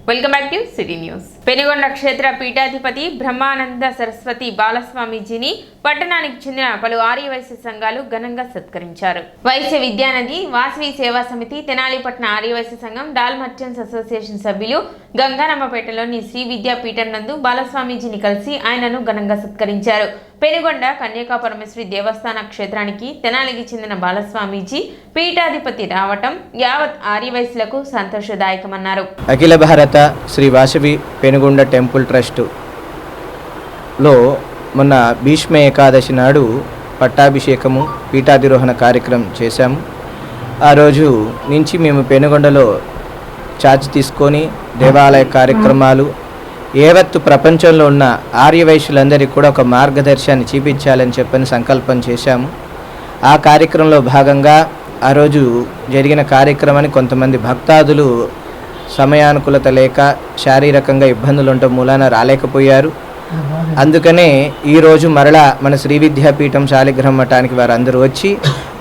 Welcome back to city news. Penugonda క్షేత్ర పీఠాధిపతి బ్రహ్మానంద సరస్వతి బాలస్వామీజీని పట్టణానికి చెందిన పలు ఆర్య వైశ్య సంఘాలు ఘనంగా సత్కరించారు. వైశ్య విద్యానది, వాసవి సేవా సమితి, తెనాలిపట్న ఆర్య వైశ్య సంఘం, డాల్ మర్చెంట్స్ అసోసియేషన్ సభ్యులు గంగానమ్మపేటలోని శ్రీ విద్యాపీఠం నందు బాలస్వామీజీని కలిసి ఆయనను ఘనంగా సత్కరించారు. పెనుగొండ కన్యకా పరమేశ్వరి దేవస్థాన క్షేత్రానికి తెనాలికి చెందిన బాలస్వామీజీ పీఠాధిపతి రావటం యావత్ ఆర్యవైశ్యులకు సంతోషదాయకమన్నారు. అఖిల భారత శ్రీ వాసవి పెనుగొండ టెంపుల్ ట్రస్టులో మొన్న భీష్మ ఏకాదశి నాడు పట్టాభిషేకము పీఠాధిరోహణ కార్యక్రమం చేశాము. ఆ రోజు నుంచి మేము పెనుగొండలో ఛార్జ్ తీసుకొని దేవాలయ కార్యక్రమాలు యావత్తు ప్రపంచంలో ఉన్న ఆర్యవైశ్యులందరికీ కూడా ఒక మార్గదర్శనాన్ని చూపించాలని చెప్పని సంకల్పం చేశాము. ఆ కార్యక్రమంలో భాగంగా ఆ రోజు జరిగిన కార్యక్రమాన్ని కొంతమంది భక్తాదులు సమయానుకూలత లేక శారీరకంగా ఇబ్బందులు ఉండటం మూలాన రాలేకపోయారు. అందుకనే ఈరోజు మరలా మన శ్రీ విద్యాపీఠం శాలిగ్రామ మఠానికి వారందరూ వచ్చి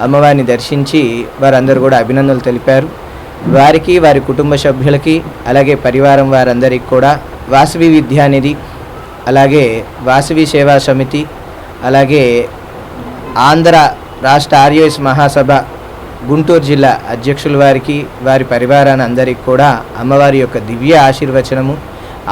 అమ్మవారిని దర్శించి వారందరూ కూడా అభినందనలు తెలిపారు. వారికి, వారి కుటుంబ సభ్యులకి, అలాగే పరివారం వారందరికీ కూడా వాసవి విద్యానిధి, అలాగే వాసవి సేవా సమితి, అలాగే ఆంధ్ర రాష్ట్ర ఆర్యవైశ్య మహాసభ గుంటూరు జిల్లా అధ్యక్షుల వారికి, వారి పరివారాన్ని అందరికీ కూడా అమ్మవారి యొక్క దివ్య ఆశీర్వచనము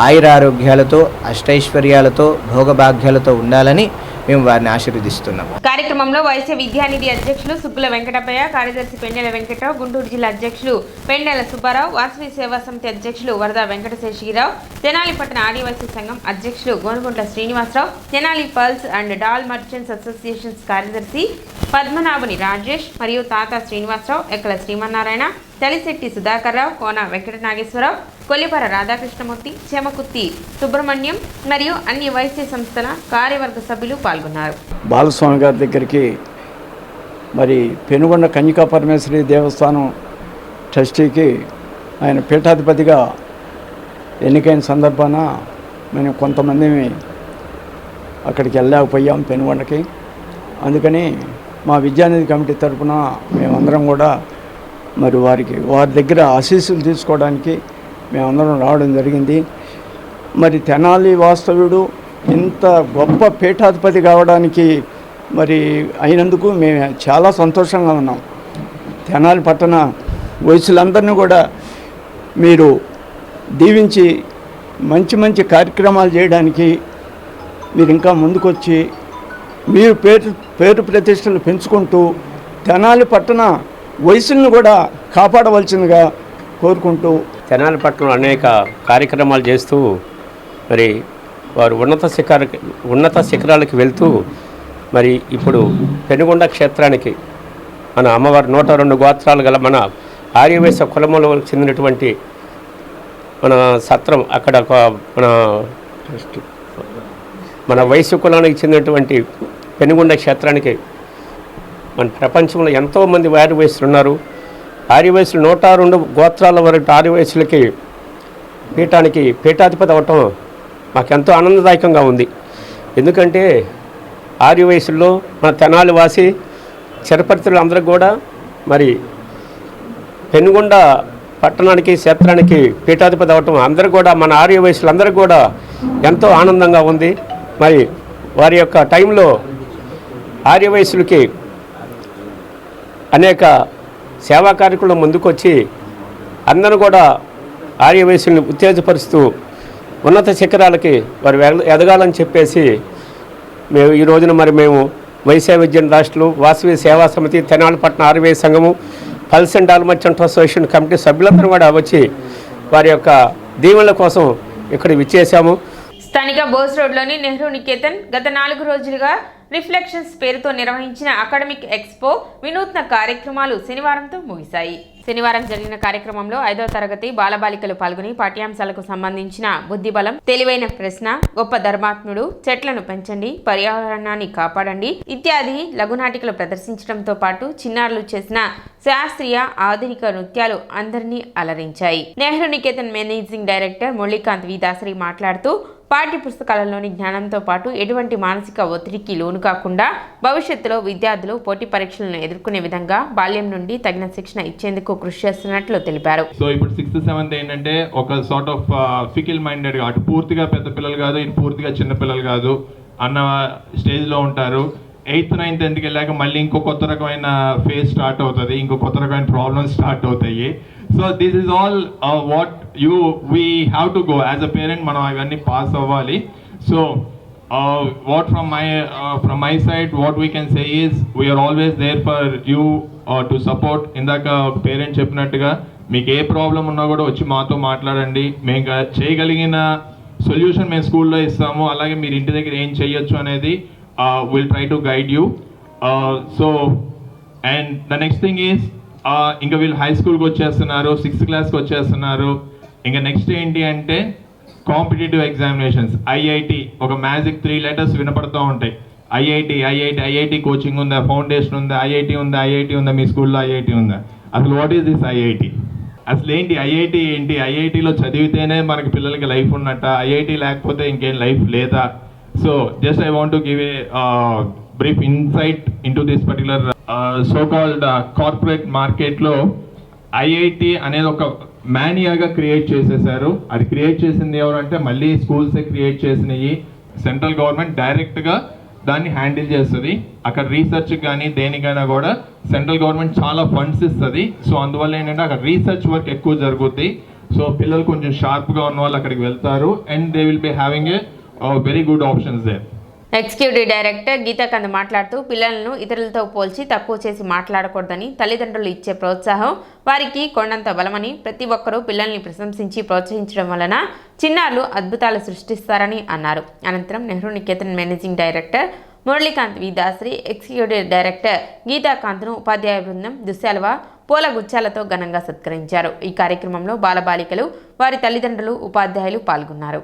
ఆయురారోగ్యాలతో, అష్టైశ్వర్యాలతో, భోగభాగ్యాలతో ఉండాలని మేము వారిని ఆశీర్వదిస్తున్నాం. కార్యక్రమంలో వైశ్య విద్యానిధి అధ్యక్షులు సుగ్గుల వెంకటప్పయ్య, కార్యదర్శి పెండెల వెంకటరావు, గుంటూరు జిల్లా అధ్యక్షులు పెండెల సుబ్బారావు, వాసవి సేవా సమితి అధ్యక్షులు వరద వెంకటశేషగిరావు, తెనాలి పట్టణ ఆర్యవైశ్య సంఘం అధ్యక్షులు Gonuguntla Srinivasarao, Tenali pulse and dal merchants associations కార్యదర్శి పద్మనాభుని రాజేష్ మరియు తాత శ్రీనివాసరావు, ఎక్కల శ్రీమన్నారాయణ, తలిశెట్టి సుధాకర్రావు, కోన వెంకట నాగేశ్వరరావు, కొల్లిపర రాధాకృష్ణమూర్తి, చెమకుత్తి సుబ్రహ్మణ్యం మరియు అన్ని వైశ్య సంస్థల కార్యవర్గ సభ్యులు పాల్గొన్నారు. బాలస్వామి గారి దగ్గరికి మరి పెనుగొండ కన్యకా పరమేశ్వరి దేవస్థానం ట్రస్టీకి ఆయన పీఠాధిపతిగా ఎన్నికైన సందర్భాన మేము కొంతమంది అక్కడికి వెళ్ళలేకపోయాం పెనుగొండకి. అందుకని మా విద్యానిధి కమిటీ తరఫున మేమందరం కూడా మరి వారి దగ్గర ఆశీస్సులు తీసుకోవడానికి మేమందరం రావడం జరిగింది. మరి తెనాలి వాస్తవుడు ఇంత గొప్ప పీఠాధిపతి కావడానికి మరి అయినందుకు మేము చాలా సంతోషంగా ఉన్నాం. తెనాలి పట్టణ వయసులందరినీ కూడా మీరు దీవించి మంచి మంచి కార్యక్రమాలు చేయడానికి మీరు ఇంకా ముందుకొచ్చి మీరు పేరు ప్రతిష్టలు పెంచుకుంటూ తెనాలి పట్టణ వయసులను కూడా కాపాడవలసిందిగా కోరుకుంటూ, తెనాలి పట్టణంలో అనేక కార్యక్రమాలు చేస్తూ మరి వారు ఉన్నత శిఖరాలకు వెళ్తూ మరి ఇప్పుడు పెనుగొండ క్షేత్రానికి మన అమ్మవారి 102 గోత్రాలు గల మన ఆర్యవైశ్య కులములో చెందినటువంటి మన సత్రం, అక్కడ మన వైశ్య కులానికి చెందినటువంటి పెనుగొండ క్షేత్రానికి మన ప్రపంచంలో ఎంతోమంది ఆర్యవైశ్యులు ఉన్నారు. ఆర్యవైశ్యులు 102 గోత్రాల వరకు ఆర్యవైశ్యులకి పీఠాధిపతి అవ్వటం మాకెంతో ఆనందదాయకంగా ఉంది. ఎందుకంటే ఆర్యవైశ్యుల్లో మన తెనాలి వాసి చిరపరితులు అందరికి కూడా మరి పెనుగొండ పట్టణానికి క్షేత్రానికి పీఠాధిపతి అవ్వటం అందరూ కూడా మన ఆర్యవైశ్యులందరికీ కూడా ఎంతో ఆనందంగా ఉంది. మరి వారి యొక్క టైంలో ఆర్యవైశ్యులకి అనేక సేవా కార్యక్రమాలు ముందుకొచ్చి అందరూ కూడా ఆర్యవైశ్యుల్ని ఉత్తేజపరుస్తూ ఉన్నత శిఖరాలకి వారు ఎదగాలని చెప్పేసి మేము ఈ రోజున మేము వైశ్య విద్యా రాష్ట్రాలు, వాసవి సేవా సమితి, తెనాలిపట్న ఆర్యవైశ్య సంఘము, pulse and dal merchants association committee సభ్యులందరూ కూడా వచ్చి వారి యొక్క దీవెనల కోసం ఇక్కడ విచ్చేసాము. స్థానిక బోస్ రోడ్లోని నెహ్రూ నికేతన్ గత 4 రోజులుగా రిఫ్లెక్షన్స్ పేరుతో నిర్వహించిన అకాడమిక్ ఎక్స్పో వినూత్న కార్యక్రమాలు శనివారంతో ముగిశాయి. శనివారం జరిగిన కార్యక్రమంలో 5వ తరగతి బాలబాలికలు పాల్గొని పాఠ్యాంశాలకు సంబంధించిన బుద్ధిబలం, తెలివైన ప్రశ్న, గొప్ప ధర్మాత్ముడు, చెట్లను పెంచండి, పర్యావరణాన్ని కాపాడండి ఇత్యాది లఘునాటికలు ప్రదర్శించడంతో పాటు చిన్నారులు చేసిన శాస్త్రీయ ఆధునిక నృత్యాలు అందరినీ అలరించాయి. నెహ్రూ నికేతన్ మేనేజింగ్ డైరెక్టర్ మురళీకాంత్ వి దాసరి మాట్లాడుతూ పాఠ్య పుస్తకాలలోని జ్ఞానంతో పాటు ఎటువంటి మానసిక ఒత్తిడికి లోను గురికాకుండా భవిష్యత్తులో విద్యార్థులు పోటీ పరీక్షలను ఎదుర్కొనే విధంగా బాల్యం నుండి తగిన శిక్షణ ఇచ్చేందుకు కృషి చేస్తున్నట్లు తెలిపారు. సో ఇప్పుడు 6th 7th ఏంటంటే ఒక సార్ట్ ఆఫ్ ఫికిల్ మైండెడ్గా, అటు పూర్తిగా పెద్ద పిల్లలు కాదు, ఇటు పూర్తిగా చిన్న పిల్లలు కాదు అన్న స్టేజ్లో ఉంటారు. 8th 9th 10th వెళ్ళాక మళ్ళీ ఇంకో కొత్త రకమైన ఫేజ్ స్టార్ట్ అవుతుంది, ఇంకో కొత్త రకమైన ప్రాబ్లమ్స్ స్టార్ట్ అవుతాయి. So this is all what we have to go as a parent. మనం అవన్నీ పాస్ అవ్వాలి. So what from my side, what we can say is we are always there for you to support. ఇందాక parent చెప్పినట్టుగా మీకు ఏ problem ఉన్నా కూడా వచ్చి మాతో మాట్లాడండి. మేము చేయగలిగిన సొల్యూషన్ మేము స్కూల్లో ఇస్తాము. అలాగే మీరు ఇంటి దగ్గర ఏం చేయొచ్చు అనేది will try to guide you. So and the next thing is ఇంకా వీళ్ళు హై స్కూల్కి వచ్చేస్తున్నారు, 6th క్లాస్కి వచ్చేస్తున్నారు. ఇంకా నెక్స్ట్ ఏంటి అంటే కాంపిటేటివ్ ఎగ్జామినేషన్స్. ఐఐటి ఒక మ్యాజిక్ 3 letters వినపడుతూ ఉంటాయి. ఐఐటి కోచింగ్ ఉందా, ఫౌండేషన్ ఉందా, ఐఐటి ఉందా, మీ స్కూల్లో ఐఐటి ఉందా? అసలు వాట్ ఈస్ దిస్ ఐఐటి? అసలు ఏంటి ఐఐటి? ఐఐటిలో చదివితేనే మనకి పిల్లలకి లైఫ్ ఉన్నట్ట, ఐఐటి లేకపోతే ఇంకేం లైఫ్ లేదా? So just I want to give a brief insight in to this particular so called corporate మార్కెట్లో ఐఐటి అనేది ఒక మానియాగా క్రియేట్ చేసేసారు. అది క్రియేట్ చేసింది ఎవరంటే మళ్ళీ స్కూల్సే క్రియేట్ చేసినవి. సెంట్రల్ గవర్నమెంట్ డైరెక్ట్గా దాన్ని హ్యాండిల్ చేస్తుంది. అక్కడ రీసెర్చ్ కానీ దేనికైనా కూడా సెంట్రల్ గవర్నమెంట్ చాలా ఫండ్స్ ఇస్తుంది. సో అందువల్ల ఏంటంటే అక్కడ రీసెర్చ్ వర్క్ ఎక్కువ జరుగుతుంది. సో పిల్లలు కొంచెం షార్ప్గా ఉన్న వాళ్ళు అక్కడికి వెళ్తారు and they will be having a very good options there. Executive director Geethakanth మాట్లాడుతూ పిల్లలను ఇతరులతో పోల్చి తక్కువ చేసి మాట్లాడకూడదని, తల్లిదండ్రులు ఇచ్చే ప్రోత్సాహం వారికి కొండంత బలమని, ప్రతి ఒక్కరూ పిల్లల్ని ప్రశంసించి ప్రోత్సహించడం వలన చిన్నారులు అద్భుతాలు సృష్టిస్తారని అన్నారు. అనంతరం నెహ్రూ నికేతన్ మేనేజింగ్ డైరెక్టర్ మురళీకాంత్ వి దాసరి, ఎగ్జిక్యూటివ్ డైరెక్టర్ గీతాకాంత్ను ఉపాధ్యాయ బృందం దుశ్శాలువ పూల గుచ్చాలతో ఘనంగా సత్కరించారు. ఈ కార్యక్రమంలో బాలబాలికలు, వారి తల్లిదండ్రులు, ఉపాధ్యాయులు పాల్గొన్నారు.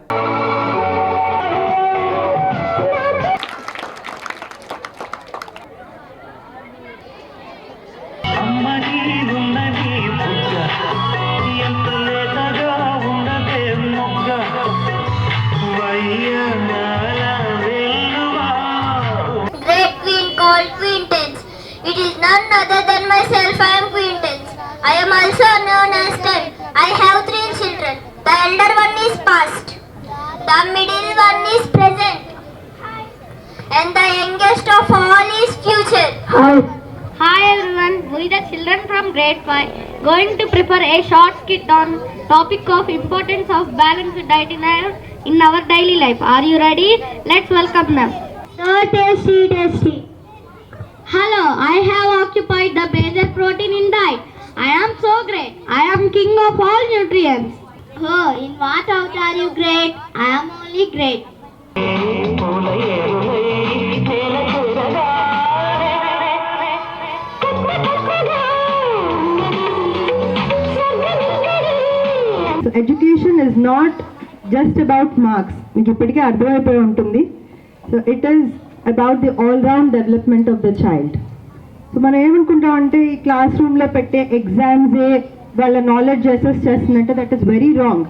It is none other than myself. I am Quintance. I am also known as Ted. I have 3 children. The elder one is past, the middle one is present, and the youngest of all is future. Hi everyone, we the children from grade 5 going to prepare a short skit on topic of importance of balanced diet in our daily life. Are you ready? Let's welcome them. So tasty. Hello, I have occupied the major protein in diet. I am so great. I am king of all nutrients. Oh, in what out are you great? I am only great. So education is not just about marks. మీకు ఇప్పటికే అర్థమైపోయి ఉంటుంది. So it is about the all-round development of the child. So మనం ఏమనుకుంటాం అంటే ఈ class రూమ్లో పెట్టే ఎగ్జామ్సే వాళ్ళ నాలెడ్జ్ అసెస్ చేస్తుందంటే దట్ ఈస్ వెరీ రాంగ్.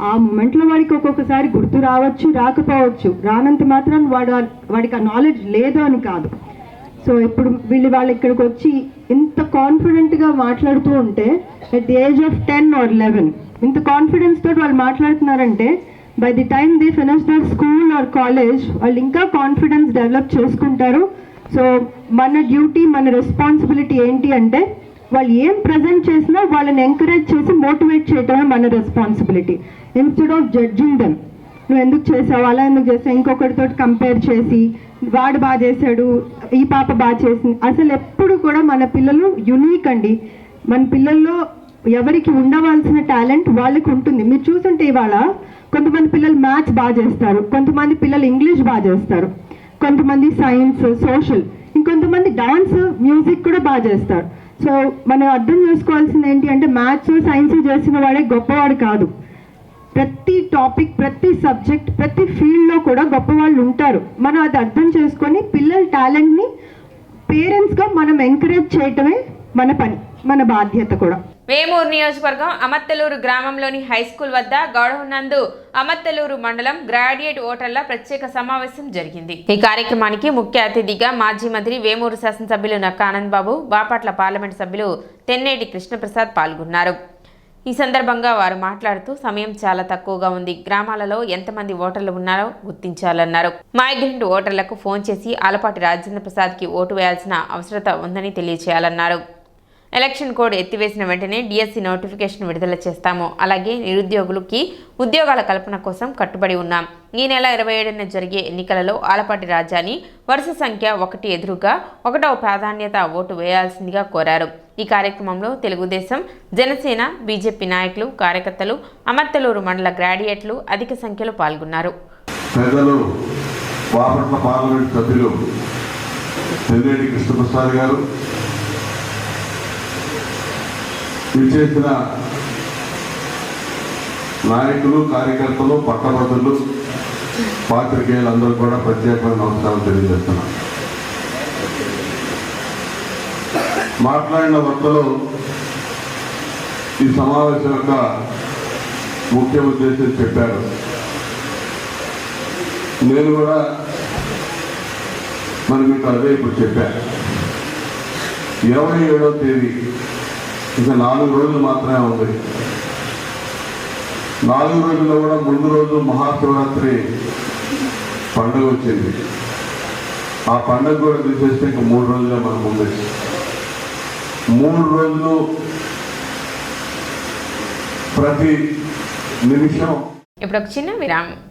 ఆ మూమెంట్లో వాడికి ఒక్కొక్కసారి గుర్తు రావచ్చు, రాకపోవచ్చు. రానంత మాత్రం వాడికి ఆ నాలెడ్జ్ లేదు అని కాదు. సో ఇప్పుడు వాళ్ళు ఇక్కడికి వచ్చి ఇంత కాన్ఫిడెంట్గా మాట్లాడుతూ ఉంటే at the age of 10 or 11 ఇంత కాన్ఫిడెన్స్ తోటి వాళ్ళు మాట్లాడుతున్నారంటే by the time they finish their school or college వాళ్ళు ఇంకా కాన్ఫిడెన్స్ డెవలప్ చేసుకుంటారు. సో మన డ్యూటీ, మన రెస్పాన్సిబిలిటీ ఏంటి అంటే వాళ్ళు ఏం ప్రజెంట్ చేసినా వాళ్ళని ఎంకరేజ్ చేసి మోటివేట్ చేయడమే మన responsibility. Instead of judging them, నువ్వు ఎందుకు చేసావు, అలా ఎందుకు చేసావు, ఇంకొకరితో కంపేర్ చేసి వాడు బాగా చేశాడు, ఈ పాప బాగా చేసింది. అసలు ఎప్పుడు కూడా మన పిల్లలు యునీక్ అండి. మన పిల్లల్లో ఎవరికి ఉండవలసిన టాలెంట్ వాళ్ళకి ఉంటుంది. మీరు చూస్తుంటే ఇవాళ కొంతమంది పిల్లలు మ్యాథ్స్ బాగా చేస్తారు, కొంతమంది పిల్లలు ఇంగ్లీష్ బాగా చేస్తారు, కొంతమంది సైన్స్, సోషల్, ఇంకొంతమంది డాన్స్, మ్యూజిక్ కూడా బాగా చేస్తారు. సో మనం అర్థం చేసుకోవాల్సింది ఏంటి అంటే మ్యాథ్స్, సైన్స్ చేసిన వాడే గొప్పవాడు కాదు. ప్రతి టాపిక్, ప్రతి సబ్జెక్ట్, ప్రతి ఫీల్డ్లో కూడా గొప్పవాళ్ళు ఉంటారు. మనం అది అర్థం చేసుకొని పిల్లల టాలెంట్ని పేరెంట్స్గా మనం ఎంకరేజ్ చేయటమే మన పని, మన బాధ్యత కూడా. వేమూరు నియోజకవర్గం అమత్తలూరు గ్రామంలోని హైస్కూల్ వద్ద గౌడవనందు అమత్తలూరు మండలం గ్రాడ్యుయేట్ ఓటర్ల ప్రత్యేక సమావేశం జరిగింది. ఈ కార్యక్రమానికి ముఖ్య అతిథిగా మాజీ మంత్రి వేమూరు శాసనసభ్యులు నక్కా ఆనంద్ బాబు, బాపట్ల పార్లమెంట్ సభ్యులు తెన్నేటి కృష్ణప్రసాద్ పాల్గొన్నారు. ఈ సందర్భంగా వారు మాట్లాడుతూ సమయం చాలా తక్కువగా ఉంది, గ్రామాలలో ఎంతమంది ఓటర్లు ఉన్నారో గుర్తించాలన్నారు. మైగ్రెంట్ ఓటర్లకు ఫోన్ చేసి ఆలపాటి రాజేంద్ర ప్రసాద్కి ఓటు వేయాల్సిన అవసరత ఉందని తెలియచేయాలన్నారు. ఎలక్షన్ కోడ్ ఎత్తివేసిన వెంటనే డిఎస్సి నోటిఫికేషన్ విడుదల చేస్తాము. అలాగే నిరుద్యోగులకి ఉద్యోగాల కల్పన కోసం కట్టుబడి ఉన్నాం. ఈ నెల 27న జరిగే ఎన్నికలలో ఆలపాటి రాజాని వరుస సంఖ్య 1 ఎదురుగా 1వ ప్రాధాన్యత ఓటు వేయాల్సిందిగా కోరారు. ఈ కార్యక్రమంలో తెలుగుదేశం, జనసేన, బీజేపీ నాయకులు, కార్యకర్తలు, అమత్తలూరు మండల గ్రాడ్యుయేట్లు అధిక సంఖ్యలో పాల్గొన్నారు. పెద్దలు బాపట్ల పార్లమెంట్ సభ్యులు తెన్నేటి కృష్ణప్రసాద్ గారు, విచ్చేసిన నాయకులు, కార్యకర్తలు, పట్టభద్రులు, పాత్రికేయులందరూ కూడా ప్రత్యేకమైన నమస్కారం తెలియజేస్తున్నాను. మాట్లాడిన వక్తలు ఈ సమావేశం యొక్క ముఖ్య ఉద్దేశం చెప్పారు. నేను కూడా మీకు అదే ఇప్పుడు చెప్పాను. 27వ తేదీ ఇంకా 4 రోజులు మాత్రమే ఉంది. 4 రోజుల్లో కూడా ముందు రోజు మహాశివరాత్రి పండుగ వచ్చింది. ఆ పండుగ కూడా తీసేస్తే ఇంకా 3 రోజులే మనకు ఉంది. 3 రోజులు ప్రతి నిమిషం. ఇప్పుడు ఒక చిన్న విరామం.